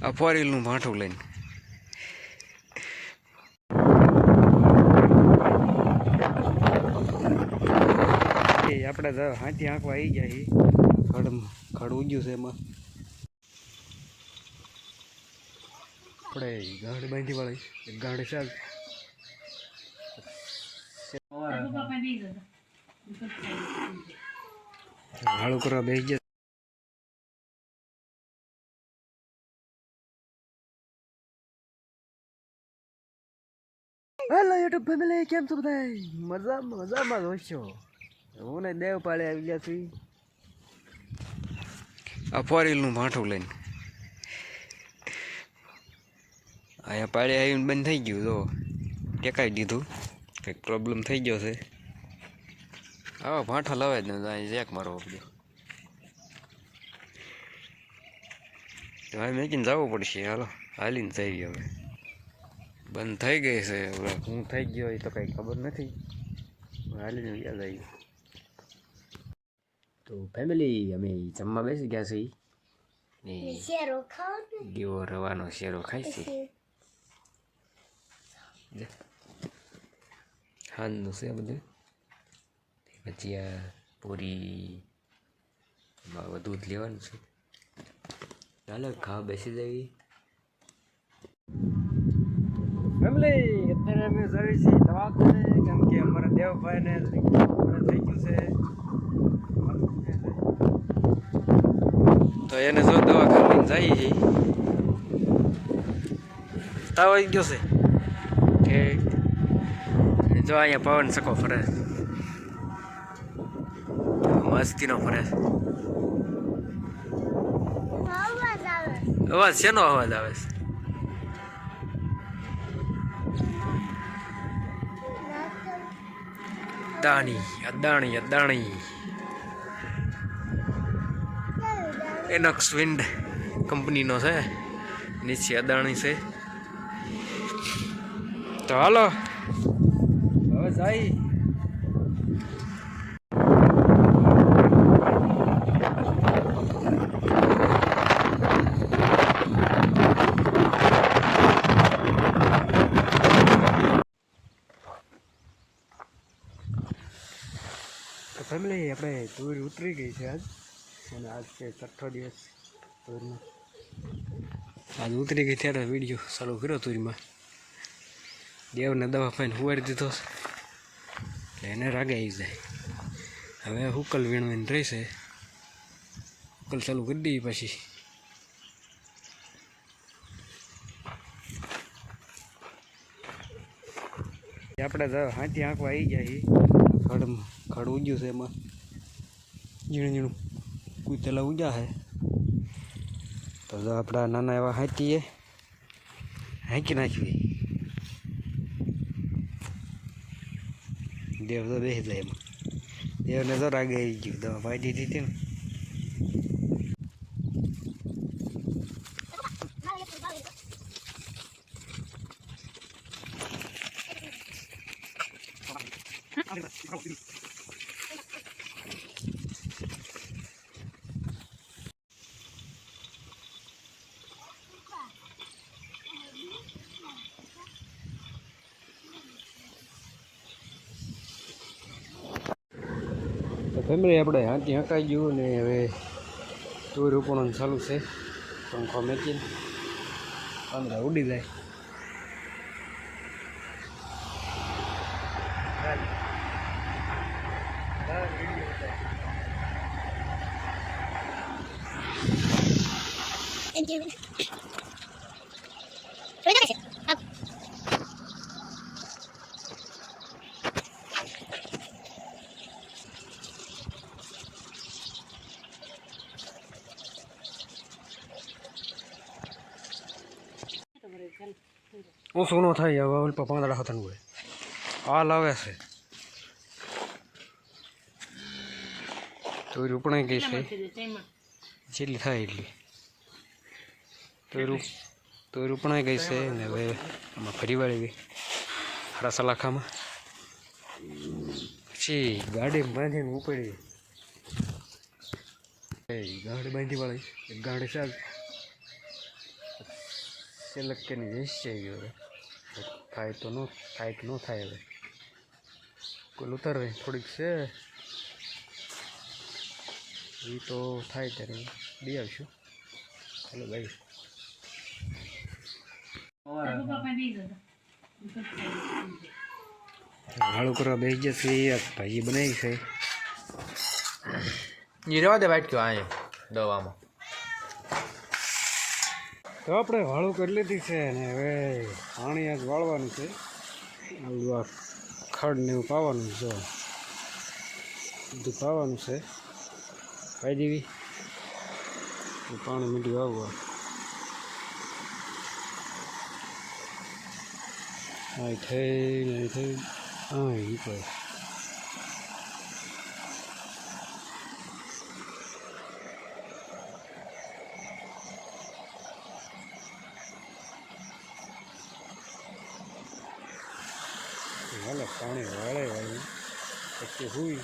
આ ફોરેલનું ભાંઠું લઈને આપણે હાથી આંકવા આવી ગયા ખડ ઉગ્યું છે એમાં આપણે ગાડી બાંધી વાળી ગાડી ચાલ હાળું કરવા બેસી ગયા. હેલો યુટ્યુબ ફેમિલી, કેમ છો બધા? મજામાં જ હોશો. હું ને દેવ પાડે આવી ગયા છું આ ફોરેલનું ભાંઠું લઈને. અહીંયા પાડે આવીને બંધ થઈ ગયું, તો ટેકાઈ દીધું, કંઈક પ્રોબ્લેમ થઈ ગયો છે. હા ભાંઠો લવાય જ ને જેક મારવો પડ્યો, તો હવે મેકીને જવું પડશે. હાલો હાલીને થઈ ગયો, હવે બંધ થઈ ગઈ છે. હવે હું થઈ ગયો એ તો કંઈ ખબર નથી, હાલીને યાદ આવી ગયું. તો ફેમિલી અમે જમવા બેસી ગયા છીએ ને દીવો રવાનો શેરો ખાય છે. હાલનું છે બધું, ભજીયા પૂરી દૂધ લેવાનું છે. ચાલો ખાવા બેસી જઈએ ફેમિલી. અત્યારે અમે જઈએ છીએ દવાખાને, કેમ કે અમારા દેવભાઈને થઈ ગયું છે, તો એને જો દવાખાને જઈએ છીએ. તાવ આવી ગયો છે કે જો અહીંયા પવન સકો ફરે, મસ્તીનો ફરે. અવાજ શેનો અવાજ આવે છે? અદાણી એનોક્સ વિન્ડ કંપનીનો છે, નીચે અદાણી છે. તો હાલો હવે જાય. તો ફેમિલી આપણે દૂર ઉતરી ગઈ છે આજ, અને આજ છે 6ઠ્ઠો દિવસ દૂરમાં. આજ ઉતરી ગઈ ત્યારે વિડીયો ચાલુ કર્યો તુરીમાં. દેવને દવા પાઈને હુવાડી દીધો એટલે એને રાગે આવી જાય. હવે હુકલ વીણવીને રહેશે, હુકલ ચાલુ કરી દઈએ પછી. આપણે હાથી આંકવા આવી ગયા છીએ. ખડ ઉગ્યું છે, એમાં ઝીણું કૂતેલા ઉગ્યા છે. તો જો આપણા નાના એવા હાથીએ હાંકી નાખવી. દેવ તો બેસી જાય એમાં. દેવને તો રાગે આવી ગયું, દવા પાઈ દીધી હતી ને. ફેમિલી આપણે હાથી હંકાઈ ગયું ને હવે તુર ઉપણવાનું ચાલુ છે. પંખો મેકીને પાંદડા ઉડી જાય. ઓછું ન થાય હવે ઓલ પાંદડા હતન હોય આ લાવે છે. તો રૂપણાઈ ગઈ છે, જેટલી થાય એટલી તો રૂપણાઈ ગઈ છે ને હવે આમાં ફરી વાળી ગઈ હારા સલાખામાં. પછી ગાડી બાંધીને ઉપડી ગાડી બાંધી વાળી ગાડી ચાલ સેલેક્ટ કરીને જઈશ ગયો હવે થાય તો ન થાય કે ન થાય હવે કોઈ ઉતારે થોડીક છે એ તો થાય ત્યારે દઈ આવશું. ચાલો ભાઈ હાળું કરવા બેસી જશે. ભાજી બનાવી છે એ રહેવા દે વાટક્યો અહીંયા દવામાં. તો આપણે વાળું કરી લીધી છે ને હવે પાણી આજ વાળવાનું છે. આ ખડ ને એવું પાવાનું જો બધું પાવાનું છે. પાઈ દેવી પાણી મીઠું આવવા અહીં થઈ હા એ કોઈ હાલે પાણી વાળે પછી હુઈ